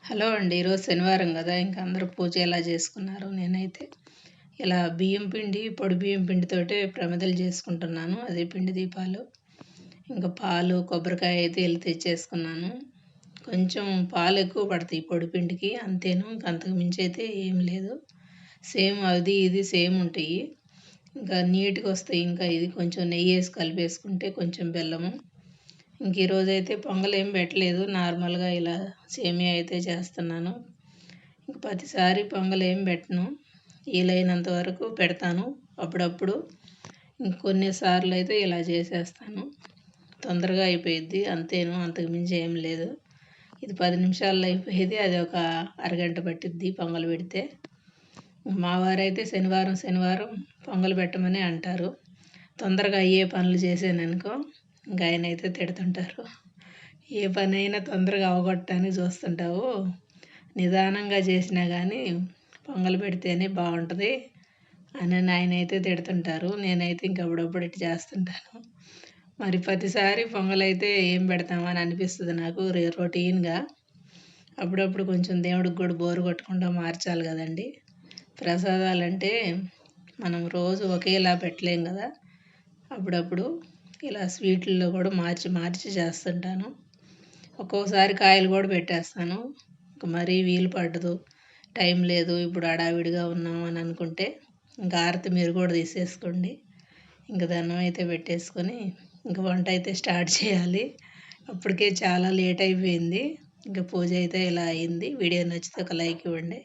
Hello అండి. ఈరోజు శనివారం గదా! ఇంక అందరూ పూజ ఎలా చేసుకున్నారు? నేనైతే ఇలా బియ్యం పిండి, పొడి బియ్యం పిండితోటే ప్రమిదలు చేసుకుంటున్నాను. అదే పిండి దీపాలు. ఇంకా పాలు, కొబ్బరికాయ అయితే ఎళ్లి తెచ్చేసుకున్నాను. కొంచెం పాలు ఎక్కువ పడతాయి పొడి పిండికి అంతేను. ఇంక అంతకు మించి అయితే ఏం లేదు. సేమ్ అది, ఇది సేమ్ ఉంటాయి. ఇంకా నీట్‌గొస్తాయి. ఇంకా ఇది కొంచెం నెయ్యేసి కలిపేసుకుంటే కొంచెం బెల్లము. ఇంక ఈరోజైతే పొంగలేం పెట్టలేదు. నార్మల్‌గా ఇలా సేమియా అయితే చేస్తున్నాను. ఇంక ప్రతిసారి పొంగలేం పెట్టను. వీలైనంత వరకు పెడతాను. అప్పుడప్పుడు ఇంకొన్ని సార్లయితే ఇలా చేసేస్తాను. తొందరగా అయిపోయిద్ది. అంతేను. అంతకు మించి ఏం లేదు. ఇది 10 నిమిషాల్లో అయిపోయేది. అది ఒక అరగంట పట్టిద్ది పొంగల్ పెడితే. మా వారైతే శనివారం, శనివారం పొంగల్ పెట్టమనే అంటారు. తొందరగా అయ్యే పనులు చేశాననుకో ఇంక ఆయనైతే తిడుతుంటారు. ఏ పనైనా తొందరగా అవగొట్టడానికి చూస్తుంటావు. నిదానంగా చేసినా గానీ పొంగల్ పెడితేనే బావుంటది అని ఆయనైతే తిడుతుంటారు. నేనైతే ఇంక అప్పుడప్పుడు ఇట్ట చేస్తుంటాను. మరి ప్రతిసారి పొంగలైతే ఏం పెడతామా అని అనిపిస్తది నాకు రొటీన్‌గా. అప్పుడప్పుడు కొంచెం దేవుడికి గూడా బోర్ కొట్టకుండా మార్చాలి గదండీ! ప్రసాదాలంటే మనం రోజు ఒకేలా పెట్టలేం గదా! అప్పుడప్పుడు ఇలా స్వీట్‌ల్లో కూడా మార్చి మార్చి చేస్తుంటాను. ఒక్కోసారి కాయలు కూడా పెట్టేస్తాను. ఇంక మరీ వీలు పడదు. టైం లేదు. ఇప్పుడు హడావిడిగా ఉన్నాం అని అనుకుంటే ఇంక హారతి మీరు కూడా తీసేసుకోండి. ఇంక దండం అయితే పెట్టేసుకొని ఇంక వంట అయితే స్టార్ట్ చేయాలి. అప్పటికే చాలా లేట్ అయిపోయింది. ఇంక పూజ అయితే ఇలా అయింది. వీడియో నచ్చితే ఒక లైక్ ఇవ్వండి.